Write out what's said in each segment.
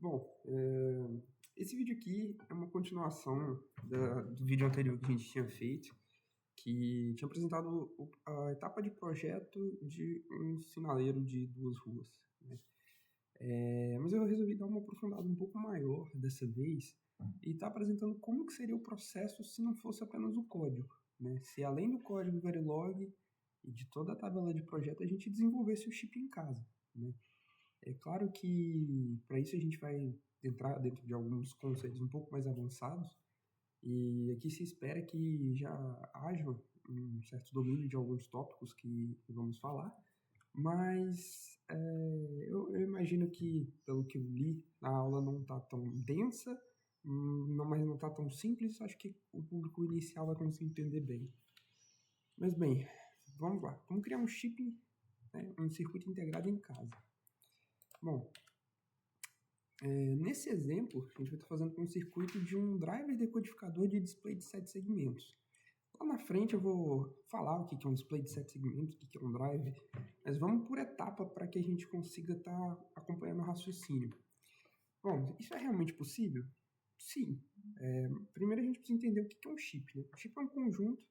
Bom, esse vídeo aqui é uma continuação do vídeo anterior que a gente tinha feito, que tinha apresentado a etapa de projeto de um sinaleiro de duas ruas, né? Mas eu resolvi dar uma aprofundada um pouco maior dessa vez e estar apresentando como que seria o processo se não fosse apenas o código, né? Se além do código Verilog e de toda a tabela de projeto a gente desenvolvesse o chip em casa, né? É claro que para isso a gente vai entrar dentro de alguns conceitos um pouco mais avançados, e aqui se espera que já haja um certo domínio de alguns tópicos que vamos falar, mas eu imagino que, pelo que eu li, a aula não está tão densa, mas não está tão simples, acho que o público inicial vai conseguir entender bem. Mas bem, vamos lá. Vamos criar um chip, né, um circuito integrado em casa. Bom, nesse exemplo, a gente vai estar fazendo com um circuito de um driver decodificador de display de 7 segmentos. Lá na frente eu vou falar o que é um display de 7 segmentos, o que é um driver, mas vamos por etapa para que a gente consiga estar acompanhando o raciocínio. Bom, isso é realmente possível? Sim. Primeiro a gente precisa entender o que é um chip, né? O chip é um conjunto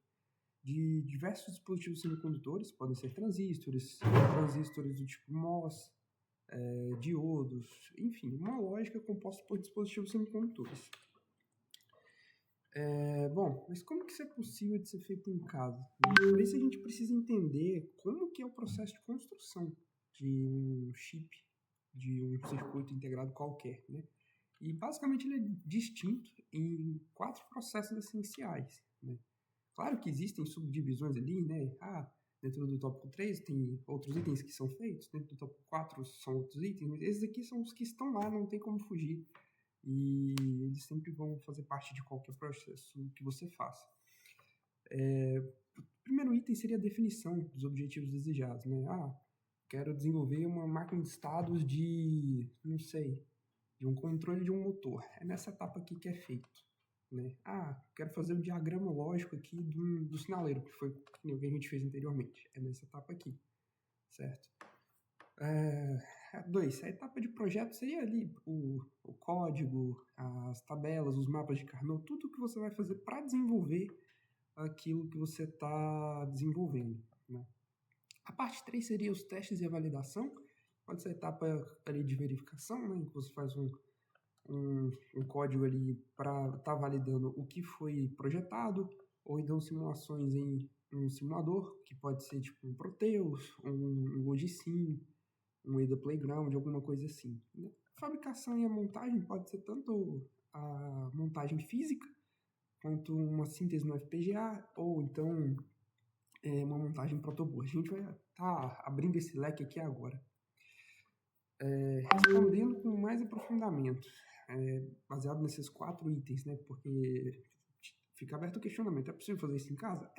de diversos dispositivos semicondutores, podem ser transistores do tipo MOS, diodos, enfim, uma lógica composta por dispositivos semicondutores. Bom, mas como que isso é possível de ser feito em casa? Para isso a gente precisa entender como que é o processo de construção de um chip, de um circuito integrado qualquer, né? E basicamente ele é distinto em 4 processos essenciais, né? Claro que existem subdivisões ali, né? Dentro do tópico 3 tem outros itens que são feitos, dentro do tópico 4 são outros itens, mas esses aqui são os que estão lá, não tem como fugir. E eles sempre vão fazer parte de qualquer processo que você faça. O primeiro item seria a definição dos objetivos desejados, né? Quero desenvolver uma máquina de estados não sei, de um controle de um motor. É nessa etapa aqui que é feito, né? Quero fazer o diagrama lógico aqui do sinaleiro, que foi o que a gente fez anteriormente. É nessa etapa aqui, certo? 2. A etapa de projeto seria ali o código, as tabelas, os mapas de Carnot, tudo que você vai fazer para desenvolver aquilo que você está desenvolvendo, né? A parte 3 seria os testes e a validação. Pode ser a etapa ali de verificação, né, que você faz um código ali para estar validando o que foi projetado, ou então simulações em um simulador, que pode ser tipo um Proteus, um Logicsim, um Ada Playground, alguma coisa assim, né? A fabricação e a montagem pode ser tanto a montagem física, quanto uma síntese no FPGA, ou então uma montagem protoboard. A gente vai estar abrindo esse leque aqui agora. Respondendo com mais aprofundamento, baseado nesses 4 itens, né? Porque fica aberto o questionamento: é possível fazer isso em casa?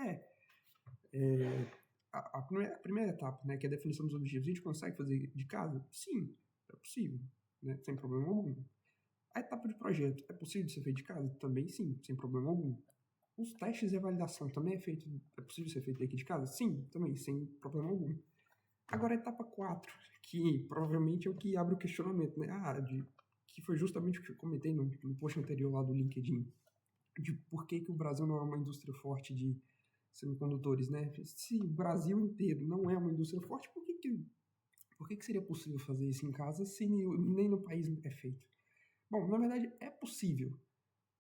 A primeira etapa, né, que é a definição dos objetivos, a gente consegue fazer de casa? Sim, é possível, né, sem problema algum. A etapa de projeto, é possível de ser feito de casa? Também sim, sem problema algum. Os testes e a validação também é possível ser feito aqui de casa? Sim, também, sem problema algum. Agora a etapa 4, que provavelmente é o que abre o questionamento, né? Que foi justamente o que eu comentei no post anterior lá do LinkedIn, de por que o Brasil não é uma indústria forte de semicondutores, né? Se o Brasil inteiro não é uma indústria forte, por que seria possível fazer isso em casa se nem no país é feito? Bom, na verdade é possível,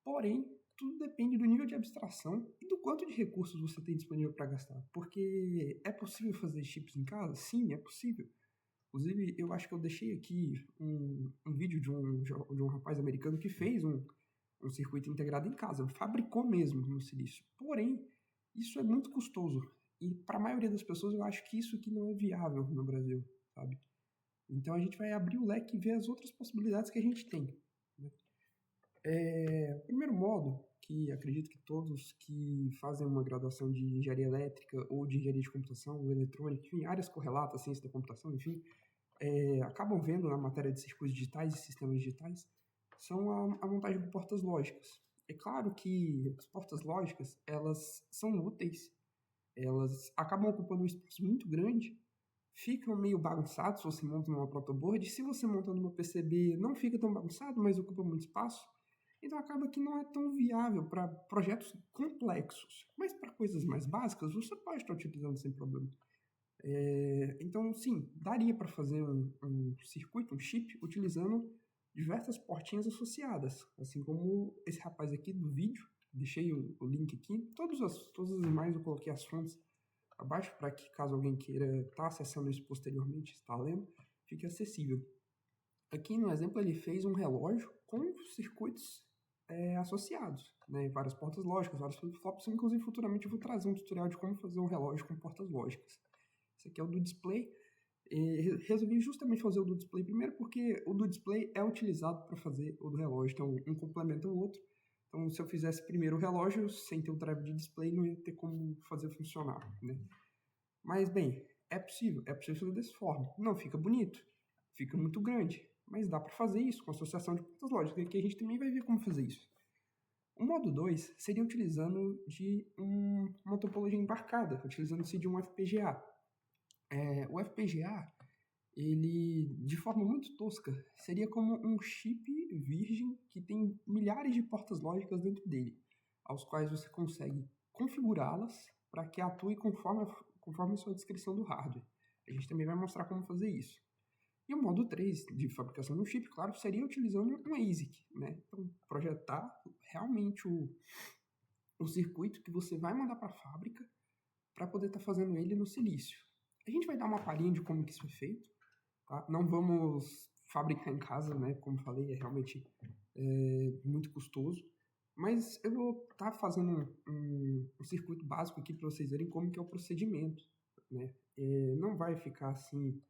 porém tudo depende do nível de abstração e do quanto de recursos você tem disponível para gastar. Porque é possível fazer chips em casa? Sim, é possível. Inclusive, eu acho que eu deixei aqui um vídeo de um rapaz americano que fez um circuito integrado em casa, fabricou mesmo no silício. Porém, isso é muito custoso. E para a maioria das pessoas, eu acho que isso aqui não é viável no Brasil, sabe? Então a gente vai abrir o leque e ver as outras possibilidades que a gente tem, né? O primeiro modo, que acredito que todos que fazem uma graduação de engenharia elétrica ou de engenharia de computação ou eletrônica, enfim, áreas correlatas, ciência da computação, enfim, acabam vendo na matéria de circuitos digitais e sistemas digitais, são a montagem de portas lógicas. É claro que as portas lógicas, elas são úteis, elas acabam ocupando um espaço muito grande, ficam meio bagunçados se você monta numa protoboard. Se você monta numa PCB, não fica tão bagunçado, mas ocupa muito espaço. Então acaba que não é tão viável para projetos complexos. Mas para coisas mais básicas, você pode estar utilizando sem problema. Então, sim, daria para fazer um circuito, um chip, utilizando diversas portinhas associadas. Assim como esse rapaz aqui do vídeo, deixei o link aqui. Todas as imagens eu coloquei as fontes abaixo para que, caso alguém queira estar acessando isso posteriormente, está lendo, fique acessível. Aqui no exemplo ele fez um relógio com circuitos associados, né? Várias portas lógicas, vários flip-flops. Inclusive futuramente eu vou trazer um tutorial de como fazer um relógio com portas lógicas. Esse aqui é o do display. Resolvi justamente fazer o do display primeiro porque o do display é utilizado para fazer o do relógio, então um complementa o outro. Então, se eu fizesse primeiro o relógio, sem ter o drive de display, não ia ter como fazer funcionar, né? Mas, bem, é possível fazer dessa forma. Não fica bonito, fica muito grande, mas dá para fazer isso com associação de portas lógicas, que a gente também vai ver como fazer isso. O modo 2 seria utilizando de uma topologia embarcada, utilizando-se de um FPGA. O FPGA, ele, de forma muito tosca, seria como um chip virgem que tem milhares de portas lógicas dentro dele, aos quais você consegue configurá-las para que atuem conforme a sua descrição do hardware. A gente também vai mostrar como fazer isso. E o modo 3 de fabricação do chip, claro, seria utilizando um ASIC, né? Então, projetar realmente o circuito que você vai mandar para a fábrica para poder estar fazendo ele no silício. A gente vai dar uma palhinha de como que isso é feito, tá? Não vamos fabricar em casa, né? Como falei, é realmente muito custoso. Mas eu vou estar fazendo um circuito básico aqui para vocês verem como que é o procedimento, né? Não vai ficar assim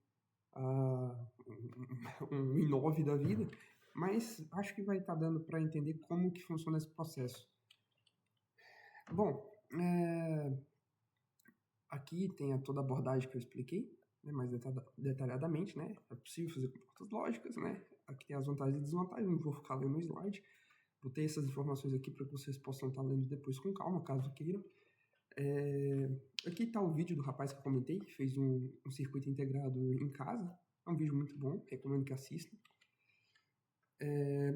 um i9 da vida, mas acho que vai estar dando para entender como que funciona esse processo. Bom, aqui tem toda a abordagem que eu expliquei, né, mais detalhadamente, né? É possível fazer com portas lógicas, né? Aqui tem as vantagens e desvantagens, não vou ficar lendo o slide. Botei essas informações aqui para que vocês possam estar lendo depois com calma, caso queiram. Aqui está o vídeo do rapaz que eu comentei, que fez um circuito integrado em casa. É um vídeo muito bom, recomendo que assistam.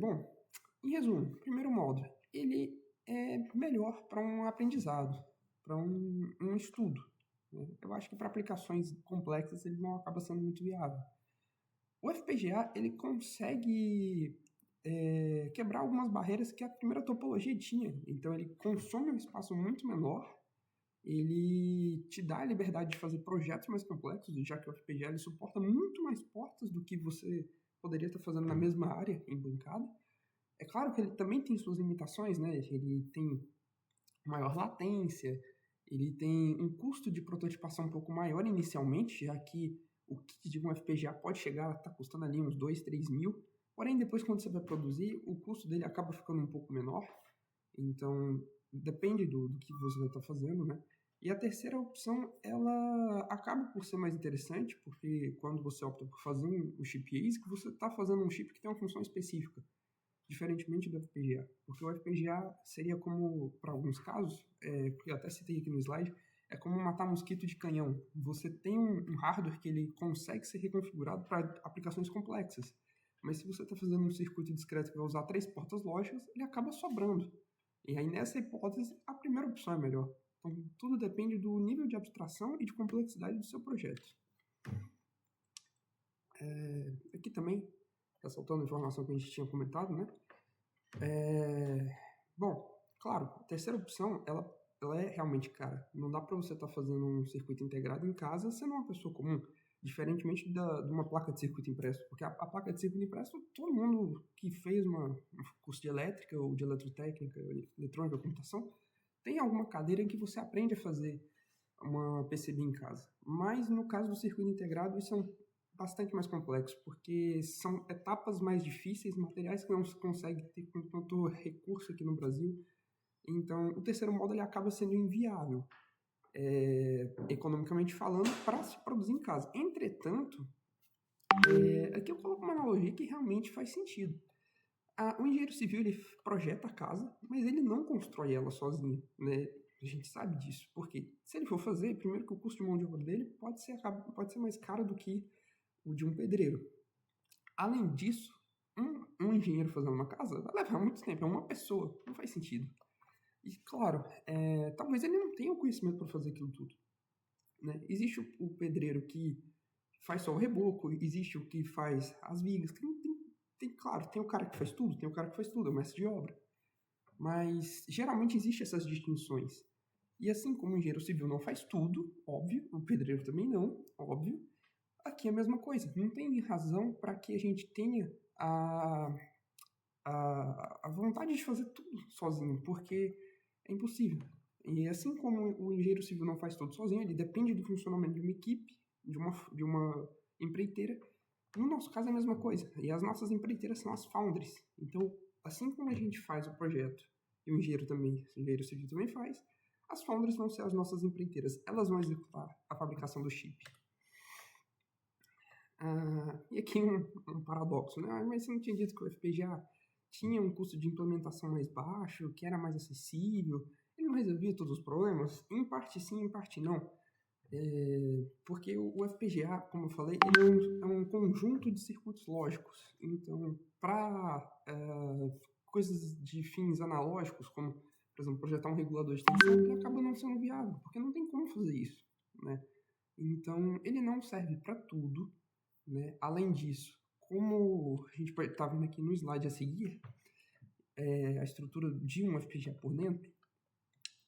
Bom, em resumo, primeiro modo, ele é melhor para um aprendizado, para um estudo, né? Eu acho que para aplicações complexas ele não acaba sendo muito viável. O FPGA ele consegue quebrar algumas barreiras que a primeira topologia tinha. Então ele consome um espaço muito menor, ele te dá a liberdade de fazer projetos mais complexos, já que o FPGA ele suporta muito mais portas do que você poderia estar fazendo na mesma área em bancada. É claro que ele também tem suas limitações, né? Ele tem maior latência, ele tem um custo de prototipação um pouco maior inicialmente, já que o kit de um FPGA pode chegar a estar custando ali uns 2, 3 mil, porém depois quando você vai produzir, o custo dele acaba ficando um pouco menor, então depende do que você vai estar fazendo, né? E a terceira opção, ela acaba por ser mais interessante, porque quando você opta por fazer um chip ASIC, você está fazendo um chip que tem uma função específica, diferentemente do FPGA. Porque o FPGA seria como, para alguns casos, que eu até citei aqui no slide, é como matar mosquito de canhão. Você tem um hardware que ele consegue ser reconfigurado para aplicações complexas. Mas se você está fazendo um circuito discreto que vai usar 3 portas lógicas, ele acaba sobrando. E aí, nessa hipótese, a primeira opção é melhor. Então, tudo depende do nível de abstração e de complexidade do seu projeto. Aqui também, ressaltando a informação que a gente tinha comentado, né? Bom, claro, a terceira opção, ela é realmente cara. Não dá para você estar fazendo um circuito integrado em casa sendo uma pessoa comum, diferentemente de uma placa de circuito impresso. Porque a placa de circuito impresso, todo mundo que fez um curso de elétrica ou de eletrotécnica, eletrônica, computação, tem alguma cadeira em que você aprende a fazer uma PCB em casa. Mas no caso do circuito integrado, isso é bastante mais complexo, porque são etapas mais difíceis, materiais que não se consegue ter com tanto recurso aqui no Brasil. Então, o terceiro modo ele acaba sendo inviável, economicamente falando, para se produzir em casa. Entretanto, aqui eu coloco uma analogia que realmente faz sentido. O engenheiro civil ele projeta a casa, mas ele não constrói ela sozinho, né? A gente sabe disso. Porque se ele for fazer, primeiro que o custo de mão de obra dele pode ser mais caro do que o de um pedreiro. Além disso, um engenheiro fazendo uma casa vai levar muito tempo, é uma pessoa, não faz sentido. E claro, talvez ele não tenha o conhecimento para fazer aquilo tudo. Né? Existe o pedreiro que faz só o reboco, existe o que faz as vigas. Claro, tem o cara que faz tudo, é o mestre de obra. Mas geralmente existem essas distinções. E assim como o engenheiro civil não faz tudo, óbvio, o pedreiro também não, óbvio, aqui é a mesma coisa. Não tem razão para que a gente tenha a vontade de fazer tudo sozinho, porque é impossível. E assim como o engenheiro civil não faz tudo sozinho, ele depende do funcionamento de uma equipe, de uma empreiteira. No nosso caso é a mesma coisa. E as nossas empreiteiras são as foundries. Então, assim como a gente faz o projeto, e o engenheiro civil também faz, as foundries vão ser as nossas empreiteiras. Elas vão executar a fabricação do chip. E aqui um paradoxo, né? Mas você não tinha dito que o FPGA tinha um custo de implementação mais baixo, que era mais acessível? Ele não resolvia todos os problemas? Em parte sim, em parte não. Porque o FPGA, como eu falei, ele é um conjunto de circuitos lógicos. Então, para coisas de fins analógicos, como, por exemplo, projetar um regulador de tensão, ele acaba não sendo viável, porque não tem como fazer isso, né? Então, ele não serve para tudo, né? Além disso, como a gente está vendo aqui no slide a seguir, a estrutura de um FPGA por dentro,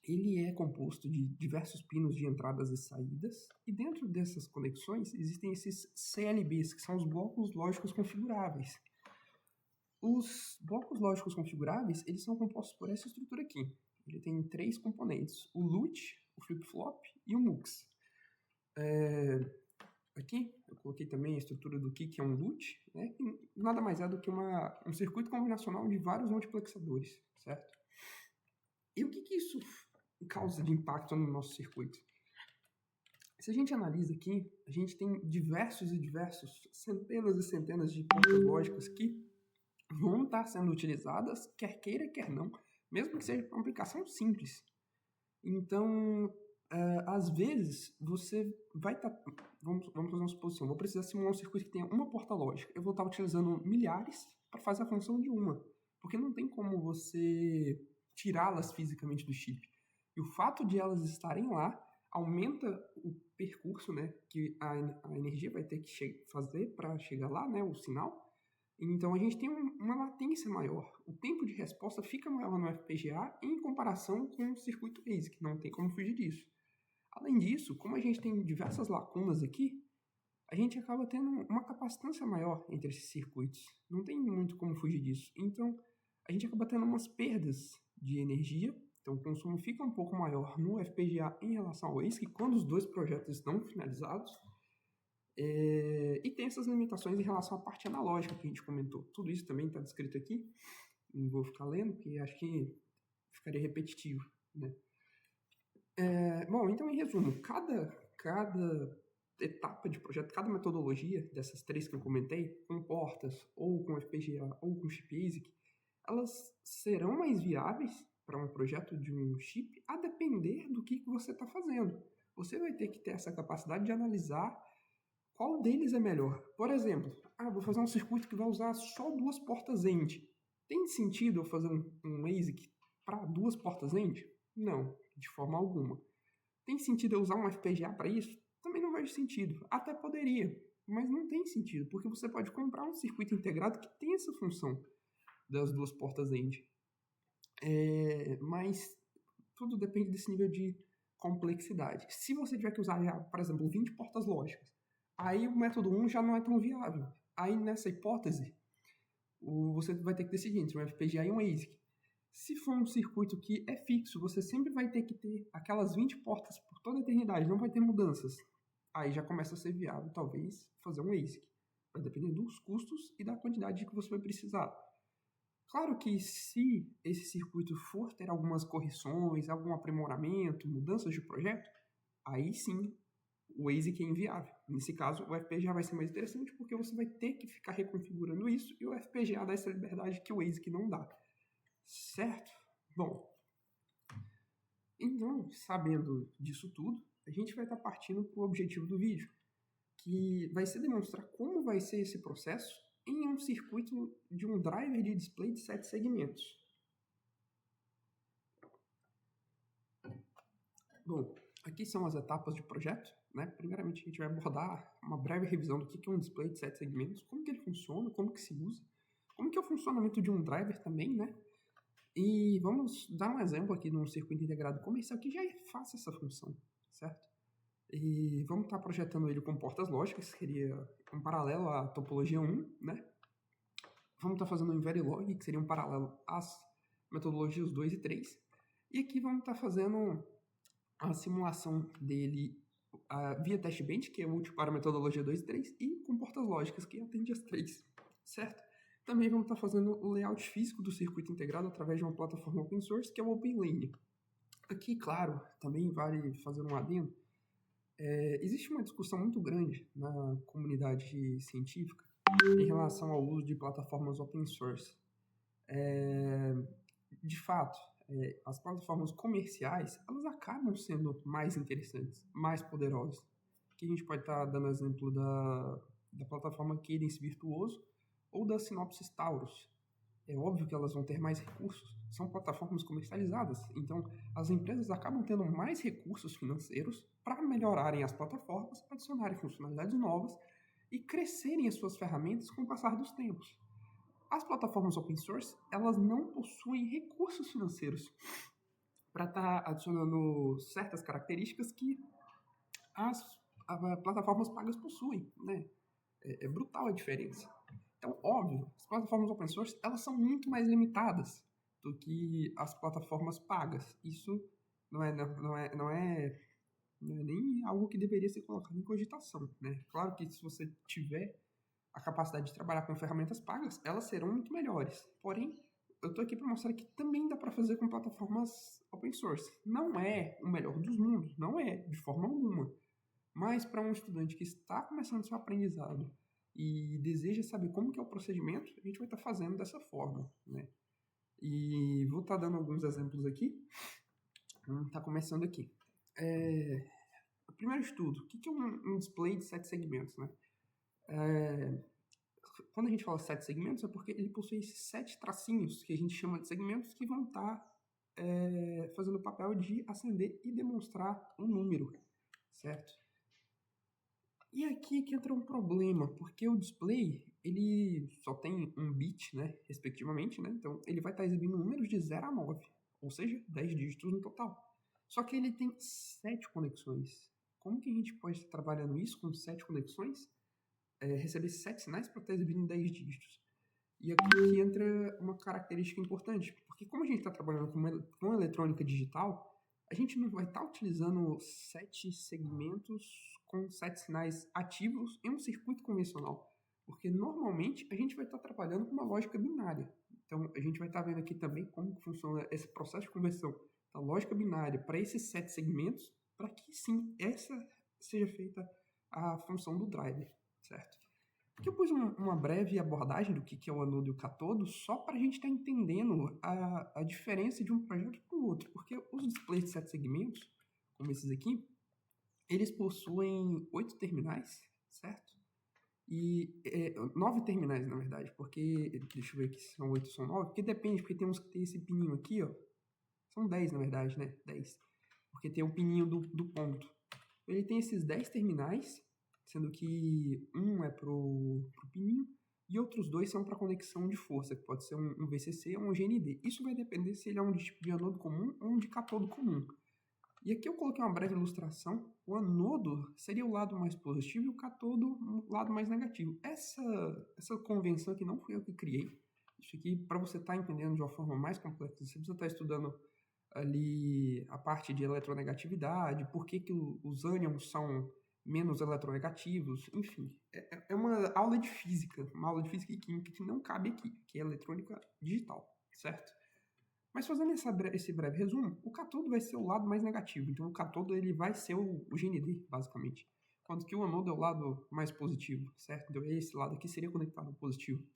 ele é composto de diversos pinos de entradas e saídas, e dentro dessas conexões existem esses CLBs, que são os blocos lógicos configuráveis. Os blocos lógicos configuráveis, eles são compostos por essa estrutura aqui. Ele tem 3 componentes, o LUT, o flip-flop e o MUX. Aqui eu coloquei também a estrutura do que é um LUT, né, que nada mais é do que um circuito combinacional de vários multiplexadores, certo? E o que isso causa de impacto no nosso circuito? Se a gente analisa aqui, a gente tem diversos, centenas e centenas de portas lógicas que vão estar sendo utilizadas, quer queira, quer não, mesmo que seja uma aplicação simples. Então, às vezes, você vai estar... Vamos fazer uma suposição. Vou precisar simular um circuito que tenha uma porta lógica. Eu vou estar utilizando milhares para fazer a função de uma. Porque não tem como você tirá-las fisicamente do chip. E o fato de elas estarem lá aumenta o percurso, né, que a energia vai ter que fazer para chegar lá, né, o sinal. Então, a gente tem uma latência maior. O tempo de resposta fica maior no FPGA em comparação com o circuito ASIC. Não tem como fugir disso. Além disso, como a gente tem diversas lacunas aqui, a gente acaba tendo uma capacitância maior entre esses circuitos. Não tem muito como fugir disso. Então, a gente acaba tendo umas perdas de energia. Então, o consumo fica um pouco maior no FPGA em relação ao ASIC quando os dois projetos estão finalizados. E tem essas limitações em relação à parte analógica que a gente comentou. Tudo isso também está descrito aqui. Não vou ficar lendo, porque acho que ficaria repetitivo, né? Bom, então, em resumo, cada etapa de projeto, cada metodologia dessas 3 que eu comentei, com portas, ou com FPGA, ou com chip ASIC, elas serão mais viáveis para um projeto de um chip a depender do que você está fazendo. Você vai ter que ter essa capacidade de analisar qual deles é melhor. Por exemplo, vou fazer um circuito que vai usar só 2 portas AND. Tem sentido eu fazer um ASIC para 2 portas AND? Não, de forma alguma. Tem sentido eu usar um FPGA para isso? Também não vejo sentido. Até poderia, mas não tem sentido, porque você pode comprar um circuito integrado que tem essa função das 2 portas AND. Mas tudo depende desse nível de complexidade. Se você tiver que usar, por exemplo, 20 portas lógicas, aí o método 1 já não é tão viável. Aí nessa hipótese, você vai ter que decidir entre um FPGA e um ASIC. Se for um circuito que é fixo, você sempre vai ter que ter aquelas 20 portas por toda a eternidade, não vai ter mudanças. Aí já começa a ser viável, talvez, fazer um ASIC. Vai depender dos custos e da quantidade que você vai precisar. Claro que se esse circuito for ter algumas correções, algum aprimoramento, mudanças de projeto, aí sim o ASIC é inviável. Nesse caso, o FPGA vai ser mais interessante porque você vai ter que ficar reconfigurando isso e o FPGA dá essa liberdade que o ASIC não dá. Certo? Bom, Então, sabendo disso tudo, a gente vai estar partindo para o objetivo do vídeo, que vai ser demonstrar como vai ser esse processo em um circuito de um driver de display de 7 segmentos. Bom, aqui são as etapas de projeto, né? Primeiramente, a gente vai abordar uma breve revisão do que é um display de 7 segmentos, como que ele funciona, como que se usa, como que é o funcionamento de um driver também, né? E vamos dar um exemplo aqui num circuito integrado comercial que já faça essa função, certo? E vamos estar projetando ele com portas lógicas, que seria um paralelo à topologia 1, né? Vamos estar fazendo um Verilog, que seria um paralelo às metodologias 2 e 3. E aqui vamos estar fazendo a simulação dele via testbench, que é útil para a metodologia 2 e 3, e com portas lógicas, que atende as 3, certo? Também vamos estar fazendo o layout físico do circuito integrado através de uma plataforma open source, que é o OpenLane. Aqui, claro, também vale fazer um adendo. Existe uma discussão muito grande na comunidade científica em relação ao uso de plataformas open source. De fato, as plataformas comerciais, elas acabam sendo mais interessantes, mais poderosas. Aqui a gente pode estar dando exemplo da plataforma Cadence Virtuoso ou da Synopsys Taurus. É óbvio que elas vão ter mais recursos, são plataformas comercializadas, então as empresas acabam tendo mais recursos financeiros para melhorarem as plataformas, adicionarem funcionalidades novas e crescerem as suas ferramentas com o passar dos tempos. As plataformas open source, elas não possuem recursos financeiros para estar adicionando certas características que as plataformas pagas possuem, né? É brutal a diferença. Então, óbvio, as plataformas open source, elas são muito mais limitadas do que as plataformas pagas. Isso não é nem algo que deveria ser colocado em cogitação, né? Claro que se você tiver a capacidade de trabalhar com ferramentas pagas, elas serão muito melhores. Porém, eu estou aqui para mostrar que também dá para fazer com plataformas open source. Não é o melhor dos mundos, não é, de forma alguma. Mas para um estudante que está começando seu aprendizado e deseja saber como que é o procedimento, a gente vai estar fazendo dessa forma, né? E vou estar dando alguns exemplos aqui. Está começando aqui. O primeiro estudo, o que é um display de 7 segmentos, né? Quando a gente fala 7 segmentos, é porque ele possui esses 7 tracinhos, que a gente chama de segmentos, que vão estar fazendo o papel de acender e demonstrar um número, certo? E aqui que entra um problema, porque o display, ele só tem um bit, né, respectivamente, né? Então, ele vai estar exibindo números de 0 a 9, ou seja, 10 dígitos no total. Só que ele tem 7 conexões. Como que a gente pode estar trabalhando isso com 7 conexões? Receber 7 sinais para estar exibindo 10 dígitos. E aqui que entra uma característica importante, porque como a gente está trabalhando com eletrônica digital, a gente não vai estar utilizando 7 segmentos com 7 sinais ativos em um circuito convencional, porque normalmente a gente vai estar trabalhando com uma lógica binária. Então a gente vai estar vendo aqui também como funciona esse processo de conversão da lógica binária para esses 7 segmentos, para que sim, essa seja feita a função do driver, certo? Aqui eu pus uma breve abordagem do que é o anodo e o catodo, só para a gente estar entendendo a diferença de um projeto para o outro, porque os displays de 7 segmentos, como esses aqui, eles possuem 8 terminais, certo? E 9 terminais, na verdade, porque, deixa eu ver aqui se são 8 ou são 9, porque depende, porque tem uns que tem esse pininho aqui, ó, são 10 na verdade, né, 10, porque tem o pininho do ponto. Ele tem esses 10 terminais, sendo que um é pro pininho e outros 2 são para conexão de força, que pode ser um VCC ou um GND. Isso vai depender se ele é um tipo de anodo comum ou um de catodo comum. E aqui eu coloquei uma breve ilustração. O anodo seria o lado mais positivo e o catodo o lado mais negativo. Essa convenção aqui não fui eu que criei. Isso aqui, para você estar entendendo de uma forma mais complexa, você precisa estar estudando ali a parte de eletronegatividade, por que os ânions são menos eletronegativos, enfim. É uma aula de física, uma aula de física e química que não cabe aqui, que é eletrônica digital, certo? Mas fazendo esse breve resumo, o catodo vai ser o lado mais negativo, então o catodo ele vai ser o GND, basicamente. Quanto que o anodo é o lado mais positivo, certo? Então esse lado aqui seria conectado ao positivo.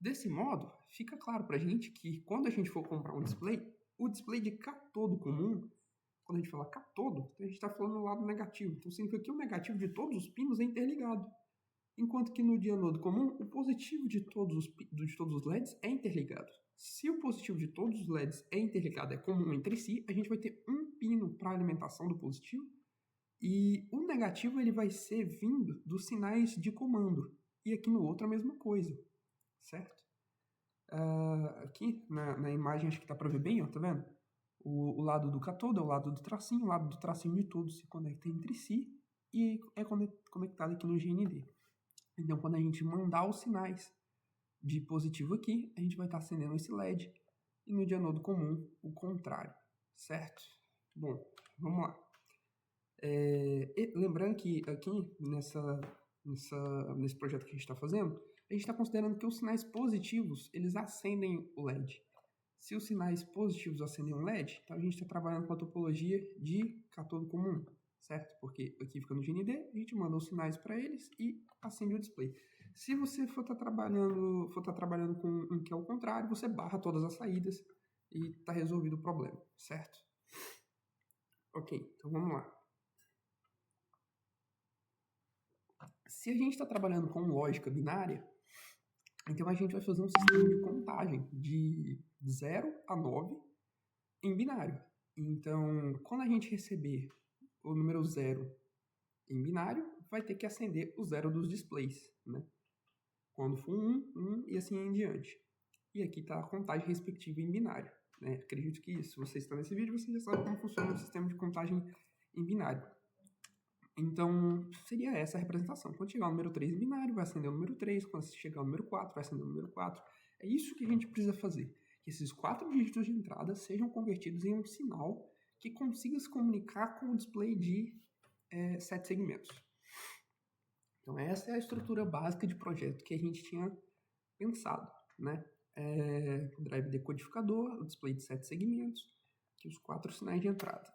Desse modo, fica claro pra gente que quando a gente for comprar um display, O display de catodo comum, quando a gente fala catodo, a gente está falando do lado negativo. Então significa que o negativo de todos os pinos é interligado. Enquanto que no dianodo comum, o positivo de todos os LEDs é interligado. Se o positivo de todos os LEDs é interligado, é comum entre si, a gente vai ter um pino para alimentação do positivo e o negativo ele vai ser vindo dos sinais de comando. E aqui no outro a mesma coisa, certo? Aqui na imagem acho que dá para ver bem, ó, tá vendo? O lado do catodo é o lado do tracinho de todos se conecta entre si e é conectado aqui no GND. Então, quando a gente mandar os sinais de positivo aqui, a gente vai estar acendendo esse LED. E no dianodo comum, o contrário, certo? Bom, vamos lá. Lembrando que aqui, nesse projeto que a gente está fazendo, a gente está considerando que os sinais positivos, eles acendem o LED. Se os sinais positivos acendem um LED, então a gente está trabalhando com a topologia de catodo comum, certo? Porque aqui fica no GND, a gente manda os sinais para eles e acende o display. Se você for estar trabalhando com um que é o contrário, você barra todas as saídas e está resolvido o problema, certo? Ok, então vamos lá. Se a gente está trabalhando com lógica binária, então a gente vai fazer um sistema de contagem de 0 a 9 em binário. Então, quando a gente receber o número 0 em binário, vai ter que acender o 0 dos displays, né? Quando for 1 e assim em diante. E aqui está a contagem respectiva em binário, né? Acredito que se você está nesse vídeo, você já sabe como funciona o sistema de contagem em binário. Então, seria essa a representação. Quando chegar o número 3 em binário, vai acender o número 3. Quando chegar o número 4, vai acender o número 4. É isso que a gente precisa fazer. Que esses 4 dígitos de entrada sejam convertidos em um sinal que consiga se comunicar com o display de 7 segmentos. Então, essa é a estrutura básica de projeto que a gente tinha pensado, né? O drive decodificador, o display de 7 segmentos, e os 4 sinais de entrada.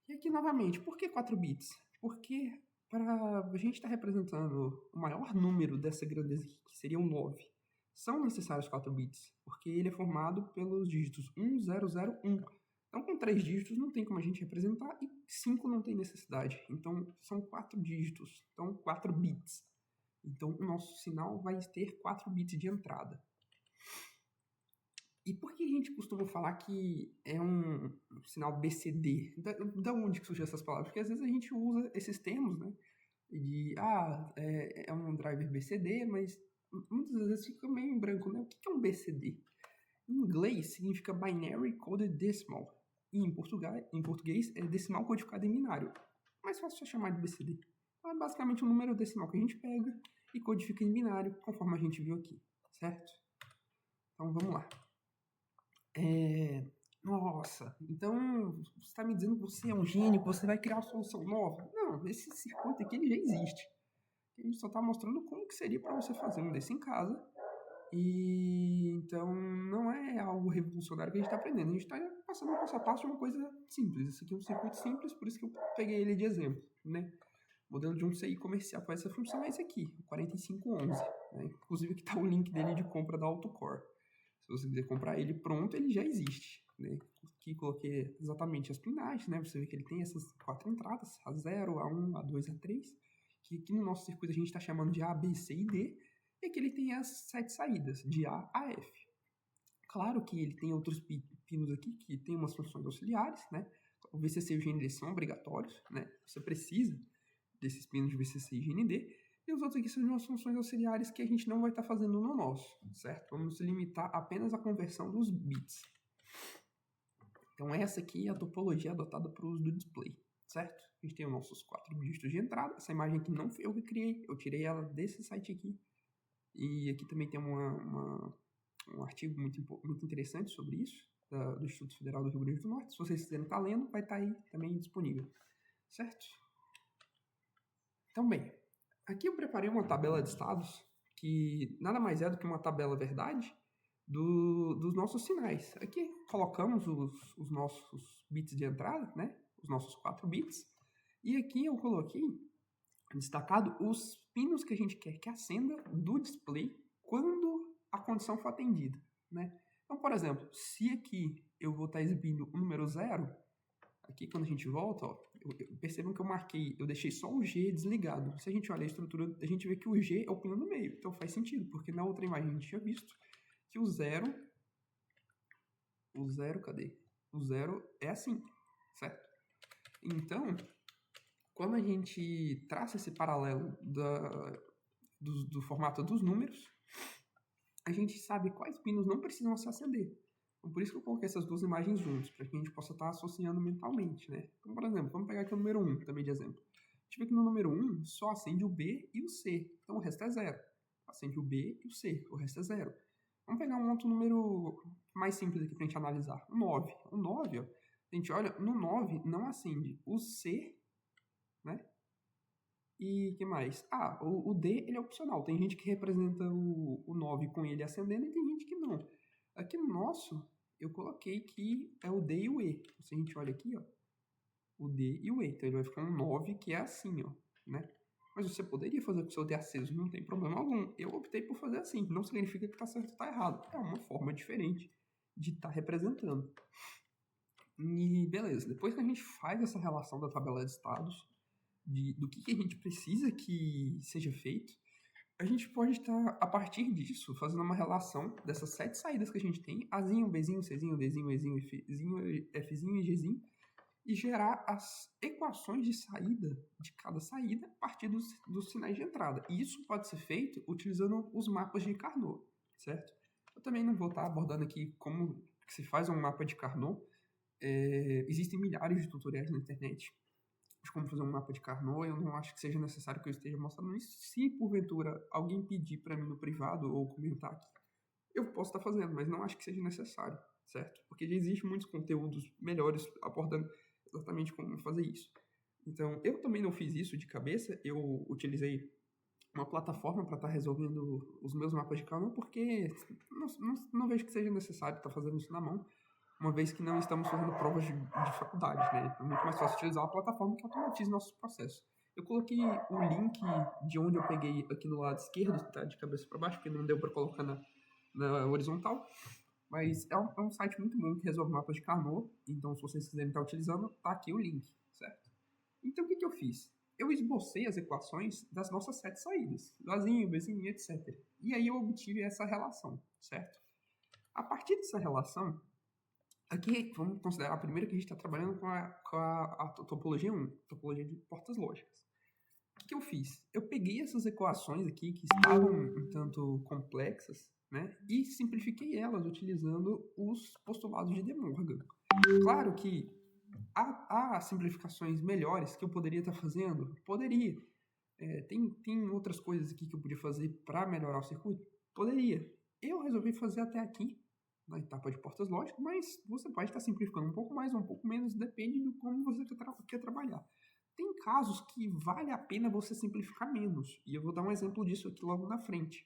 E aqui, novamente, por que 4 bits? Porque para a gente estar representando o maior número dessa grandeza aqui, que seria o 9, são necessários 4 bits, porque ele é formado pelos dígitos 1, 0, 0, 1. Então, com 3 dígitos não tem como a gente representar e 5 não tem necessidade. Então, são 4 dígitos, então 4 bits. Então, o nosso sinal vai ter 4 bits de entrada. E por que a gente costuma falar que é um sinal BCD? Da onde que surgiu essas palavras? Porque às vezes a gente usa esses termos, né? É um driver BCD, mas muitas vezes fica meio em branco, né? O que é um BCD? Em inglês significa Binary Coded Decimal. E em português é decimal codificado em binário. Mais fácil de chamar de BCD. Então é basicamente um número decimal que a gente pega e codifica em binário, conforme a gente viu aqui, certo? Então vamos lá. Nossa, então você está me dizendo que você é um gênio, que você vai criar uma solução nova? Não, esse circuito aqui ele já existe. A gente só está mostrando como que seria para você fazer um desse em casa. E então não é algo revolucionário que a gente está aprendendo. A gente está passando passo a passo de uma coisa simples. Esse aqui é um circuito simples, por isso que eu peguei ele de exemplo, né? O modelo de um CI comercial com essa função é esse aqui, o 4511. Né? Inclusive aqui está o link dele de compra da AutoCore. Se você quiser comprar ele pronto, ele já existe. Né? Aqui coloquei exatamente as pinagens, né? Você vê que ele tem essas 4 entradas, A0, A1, A2, A3, que aqui no nosso circuito a gente está chamando de A, B, C e D, e aqui ele tem as 7 saídas, de A a F. Claro que ele tem outros pinos aqui que tem umas funções auxiliares, né? O VCC e o GND são obrigatórios, né? Você precisa desses pinos de VCC e GND, e os outros aqui são umas funções auxiliares que a gente não vai estar fazendo no nosso, certo? Vamos limitar apenas a conversão dos bits. Então essa aqui é a topologia adotada para o uso do display, certo? A gente tem os nossos 4 dígitos de entrada. Essa imagem aqui não foi eu que criei, eu tirei ela desse site aqui. E aqui também tem um artigo muito interessante sobre isso, do Instituto Federal do Rio Grande do Norte. Se vocês quiserem estar lendo, vai estar aí também disponível, certo? Então, bem, aqui eu preparei uma tabela de estados que nada mais é do que uma tabela verdade dos nossos sinais. Aqui colocamos os nossos bits de entrada, né? Os nossos 4 bits. E aqui eu coloquei destacado os pinos que a gente quer que acenda do display quando a condição for atendida, né? Então, por exemplo, se aqui eu vou estar exibindo o número 0, aqui quando a gente volta, ó, percebam que eu deixei só o G desligado. Se a gente olha a estrutura, a gente vê que o G é o plano no meio. Então faz sentido, porque na outra imagem a gente tinha visto que o zero, cadê? O 0 é assim, certo? Então, quando a gente traça esse paralelo do formato dos números, a gente sabe quais pinos não precisam se acender. Então, por isso que eu coloquei essas duas imagens juntas, para que a gente possa estar associando mentalmente, né? Então, por exemplo, vamos pegar aqui o número 1, também de exemplo. A gente vê que no número 1 só acende o B e o C, então o resto é 0. Acende o B e o C, o resto é 0. Vamos pegar um outro número mais simples aqui para a gente analisar, o 9. O 9, ó, a gente olha, no 9 não acende o C, né? E que mais? O D ele é opcional. Tem gente que representa o 9 com ele acendendo e tem gente que não. Aqui no nosso, eu coloquei que é o D e o E. Se a gente olha aqui, ó, o D e o E. Então ele vai ficar um 9 que é assim, ó, né? Mas você poderia fazer com o seu D aceso, não tem problema algum. Eu optei por fazer assim. Não significa que está certo ou está errado. É uma forma diferente de estar representando. E beleza, depois que a gente faz essa relação da tabela de estados, do que a gente precisa que seja feito, a gente pode estar, a partir disso, fazendo uma relação dessas 7 saídas que a gente tem, Azinho, Bzinho, Czinho, Dzinho, Ezinho, Fzinho e Gzinho, e gerar as equações de saída de cada saída a partir dos sinais de entrada. E isso pode ser feito utilizando os mapas de Carnot, certo? Eu também não vou estar abordando aqui como se faz um mapa de Carnot. Existem milhares de tutoriais na internet de como fazer um mapa de Carnot. Eu não acho que seja necessário que eu esteja mostrando isso. Se porventura alguém pedir para mim no privado ou comentar aqui, eu posso estar fazendo, mas não acho que seja necessário, certo? Porque já existem muitos conteúdos melhores abordando exatamente como fazer isso. Então, eu também não fiz isso de cabeça. Eu utilizei uma plataforma para estar resolvendo os meus mapas de Carnot, porque não vejo que seja necessário estar fazendo isso na mão, uma vez que não estamos fazendo provas de faculdade, né? É muito mais fácil utilizar uma plataforma que automatize nossos processos. Eu coloquei o link de onde eu peguei aqui no lado esquerdo, tá? De cabeça para baixo, porque não deu para colocar na horizontal. Mas é um site muito bom que resolve mapas de Carnot. Então, se vocês quiserem estar utilizando, tá aqui o link, certo? Então, o que eu fiz? Eu esbocei as equações das nossas 7 saídas. Azinho, Bzinho, etc. E aí eu obtive essa relação, certo? A partir dessa relação, aqui, vamos considerar a primeira que a gente está trabalhando com a topologia 1, topologia de portas lógicas. O que eu fiz? Eu peguei essas equações aqui, que estavam um tanto complexas, né, e simplifiquei elas utilizando os postulados de De Morgan. Claro que há simplificações melhores que eu poderia estar fazendo? Poderia. Tem outras coisas aqui que eu podia fazer para melhorar o circuito? Poderia. Eu resolvi fazer até aqui, na etapa de portas lógicas, mas você pode estar simplificando um pouco mais ou um pouco menos, depende de como você quer trabalhar. Tem casos que vale a pena você simplificar menos, e eu vou dar um exemplo disso aqui logo na frente.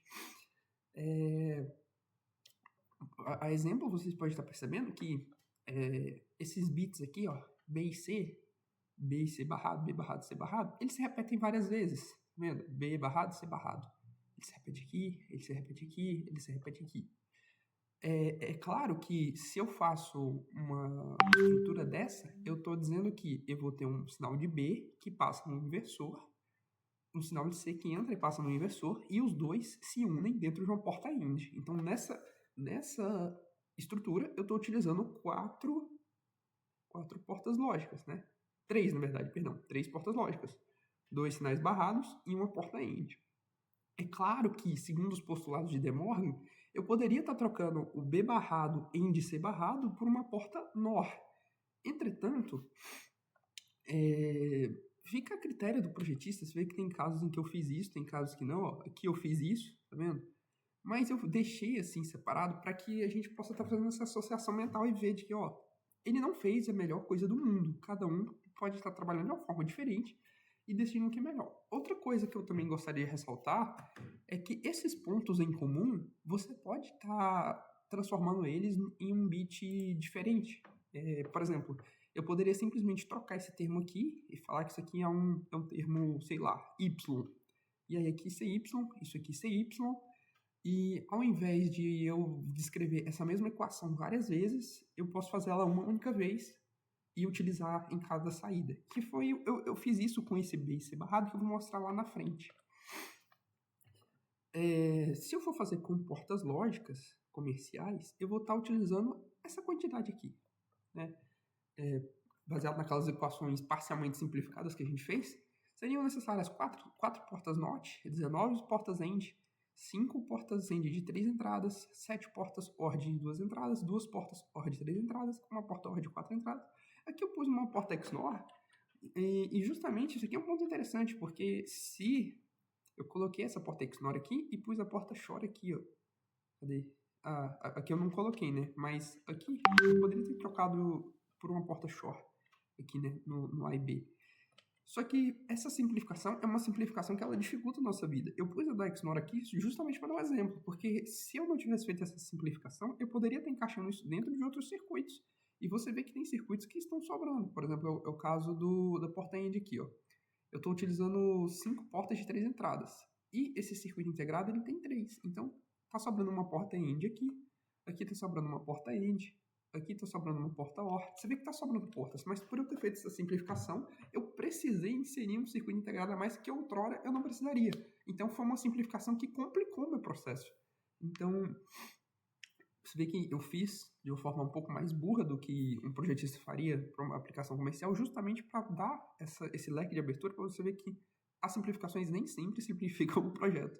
A exemplo, vocês podem estar percebendo que esses bits aqui, ó, B e C barrado, B barrado, C barrado, eles se repetem várias vezes, tá vendo? B barrado, C barrado. Ele se repete aqui, ele se repete aqui, ele se repete aqui. É claro que se eu faço uma estrutura dessa, eu estou dizendo que eu vou ter um sinal de B que passa no inversor, um sinal de C que entra e passa no inversor, e os dois se unem dentro de uma porta IND. Então, nessa estrutura, eu estou utilizando quatro portas lógicas, né? 3, na verdade, perdão. 3 portas lógicas. 2 sinais barrados e uma porta IND. É claro que, segundo os postulados de De Morgan, eu poderia estar trocando o B barrado em C barrado por uma porta NOR. Entretanto, fica a critério do projetista. Você vê que tem casos em que eu fiz isso, tem casos que não. Ó, aqui eu fiz isso, tá vendo? Mas eu deixei assim separado para que a gente possa estar fazendo essa associação mental e ver de que, ó, ele não fez a melhor coisa do mundo. Cada um pode estar trabalhando de uma forma diferente e decidindo o que é melhor. Outra coisa que eu também gostaria de ressaltar é que esses pontos em comum, você pode estar transformando eles em um bit diferente. Por exemplo, eu poderia simplesmente trocar esse termo aqui e falar que isso aqui é um termo, sei lá, Y. E aí aqui CY, isso aqui CY, E ao invés de eu descrever essa mesma equação várias vezes, eu posso fazer ela uma única vez e utilizar em cada saída. Que foi, eu fiz isso com esse B e C barrado que eu vou mostrar lá na frente. Se eu for fazer com portas lógicas comerciais, eu vou estar utilizando essa quantidade aqui, né? Baseado naquelas equações parcialmente simplificadas que a gente fez, seriam necessárias 4 portas NOT, 19 portas AND, 5 portas AND de 3 entradas, 7 portas OR de 2 entradas, 2 portas OR de 3 entradas, uma porta OR de 4 entradas. Aqui eu pus uma porta XNOR, e justamente isso aqui é um ponto interessante, porque se eu coloquei essa porta XNOR aqui e pus a porta SHORT aqui, ó. Cadê? Aqui eu não coloquei, né? Mas aqui eu poderia ter trocado por uma porta SHORT aqui, né? No A e B. Só que essa simplificação é uma simplificação que ela dificulta a nossa vida. Eu pus a da XNOR aqui justamente para dar um exemplo, porque se eu não tivesse feito essa simplificação, eu poderia estar encaixando isso dentro de outros circuitos. E você vê que tem circuitos que estão sobrando. Por exemplo, é o caso da porta AND aqui, ó. Eu estou utilizando 5 portas de 3 entradas. E esse circuito integrado ele tem 3. Então, está sobrando uma porta AND aqui. Aqui está sobrando uma porta AND. Aqui está sobrando uma porta OR. Você vê que está sobrando portas, mas por eu ter feito essa simplificação, eu precisei inserir um circuito integrado a mais que outrora eu não precisaria. Então, foi uma simplificação que complicou o meu processo. Então, você vê que eu fiz de uma forma um pouco mais burra do que um projetista faria para uma aplicação comercial, justamente para dar esse leque de abertura para você ver que as simplificações nem sempre simplificam o projeto.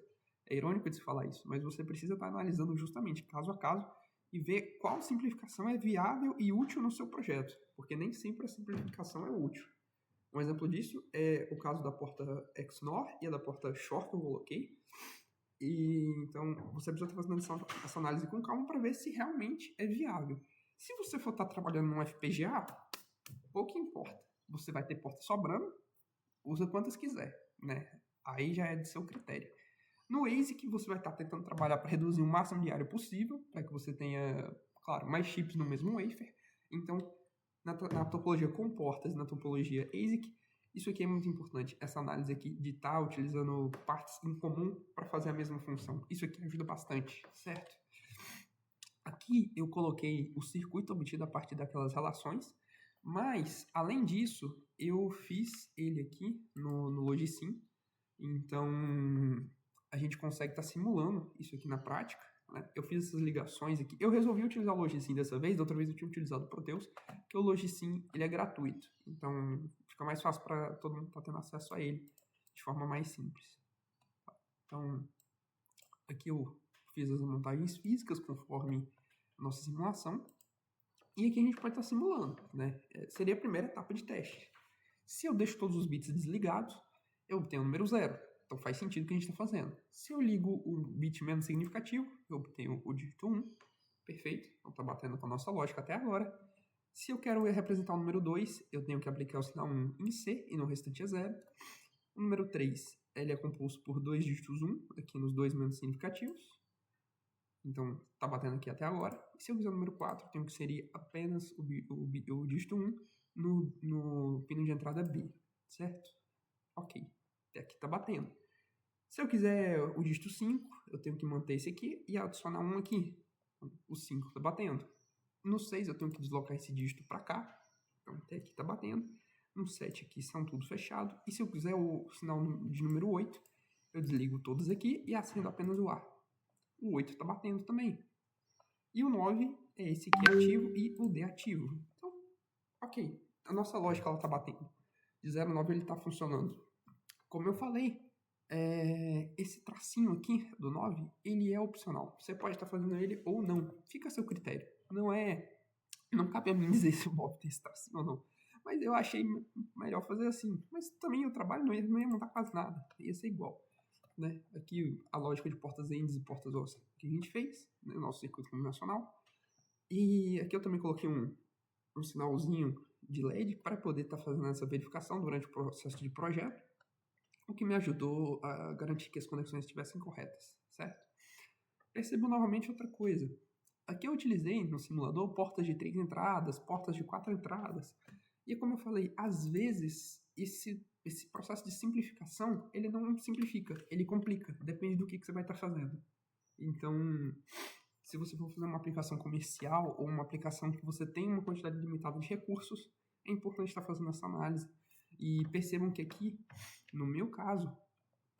É irônico de se falar isso, mas você precisa estar analisando justamente caso a caso e ver qual simplificação é viável e útil no seu projeto, porque nem sempre a simplificação é útil. Um exemplo disso é o caso da porta XNOR e a da porta SHORT que eu coloquei. E então você precisa estar fazendo essa análise com calma para ver se realmente é viável. Se você for estar trabalhando num FPGA, pouco importa. Você vai ter porta sobrando, usa quantas quiser, né? Aí já é de seu critério. No ASIC, você vai estar tentando trabalhar para reduzir o máximo de área possível, para que você tenha, claro, mais chips no mesmo wafer. Então, na topologia com portas, na topologia ASIC, isso aqui é muito importante, essa análise aqui de estar utilizando partes em comum para fazer a mesma função. Isso aqui ajuda bastante, certo? Aqui eu coloquei o circuito obtido a partir daquelas relações, mas, além disso, eu fiz ele aqui no Logisim. Então, a gente consegue estar simulando isso aqui na prática, né? Eu fiz essas ligações aqui. Eu resolvi utilizar o Logisim dessa vez, da outra vez eu tinha utilizado o Proteus, porque o Logisim ele é gratuito. Então, fica mais fácil para todo mundo estar tendo acesso a ele de forma mais simples. Então, aqui eu fiz as montagens físicas conforme a nossa simulação. E aqui a gente pode estar simulando, né? Seria a primeira etapa de teste. Se eu deixo todos os bits desligados, eu obtenho o número 0. Então faz sentido o que a gente está fazendo. Se eu ligo o bit menos significativo, eu obtenho o dígito 1. Perfeito. Então está batendo com a nossa lógica até agora. Se eu quero representar o número 2, eu tenho que aplicar o sinal 1 em C e no restante é 0. O número 3 ele é composto por 2 dígitos 1, aqui nos dois menos significativos. Então, está batendo aqui até agora. E se eu quiser o número 4, eu tenho que inserir apenas o dígito 1 no pino de entrada B, certo? Ok, até aqui está batendo. Se eu quiser o dígito 5, eu tenho que manter esse aqui e adicionar 1 aqui. O 5 está batendo. No 6 eu tenho que deslocar esse dígito para cá. Então até aqui está batendo. No 7 aqui são tudo fechado. E se eu quiser o sinal de número 8, eu desligo todos aqui e acendo apenas o A. O 8 está batendo também. E o 9 é esse aqui ativo e o D ativo. Então, ok. A nossa lógica está batendo. De 0 a 9 ele está funcionando. Como eu falei, esse tracinho aqui do 9, ele é opcional. Você pode estar fazendo ele ou não. Fica a seu critério. Não cabe a mim dizer se eu vou ter esse tracinho ou não. Mas eu achei melhor fazer assim. Mas também o trabalho não ia mudar quase nada. Ia ser igual. Né? Aqui a lógica de portas ANDs e portas OR que a gente fez, né? Nosso circuito combinacional. E aqui eu também coloquei um sinalzinho de LED para poder estar fazendo essa verificação durante o processo de projeto, o que me ajudou a garantir que as conexões estivessem corretas, certo? Percebo novamente outra coisa. Aqui eu utilizei no simulador portas de 3 entradas, portas de 4 entradas. E como eu falei, às vezes esse processo de simplificação, ele não simplifica, ele complica, depende do que você vai estar fazendo. Então, se você for fazer uma aplicação comercial ou uma aplicação que você tem uma quantidade limitada de recursos, é importante estar fazendo essa análise. E percebam que aqui, no meu caso,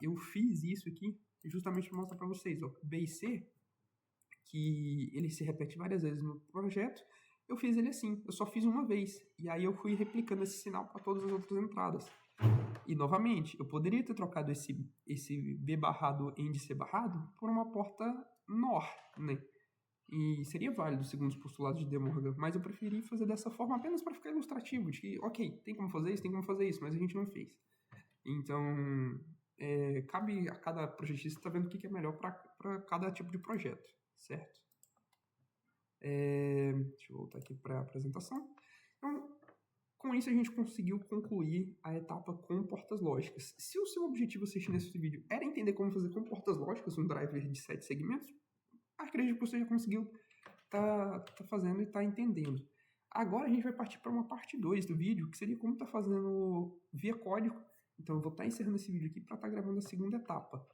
eu fiz isso aqui justamente para mostrar para vocês, ó, B e C, que ele se repete várias vezes no projeto, eu fiz ele assim, eu só fiz uma vez, e aí eu fui replicando esse sinal para todas as outras entradas. E, novamente, eu poderia ter trocado esse B barrado em de C barrado por uma porta NOR, né? E seria válido, segundo os postulados de De Morgan, mas eu preferi fazer dessa forma apenas para ficar ilustrativo, de que, ok, tem como fazer isso, mas a gente não fez. Então, cabe a cada projetista estar vendo o que é melhor para cada tipo de projeto, certo? Deixa eu voltar aqui para a apresentação. Então, com isso a gente conseguiu concluir a etapa com portas lógicas. Se o seu objetivo assistindo esse vídeo era entender como fazer com portas lógicas um driver de 7 segmentos, acredito que você já conseguiu tá fazendo e tá entendendo. Agora a gente vai partir para uma parte 2 do vídeo, que seria como tá fazendo via código. Então eu vou estar encerrando esse vídeo aqui para estar gravando a segunda etapa.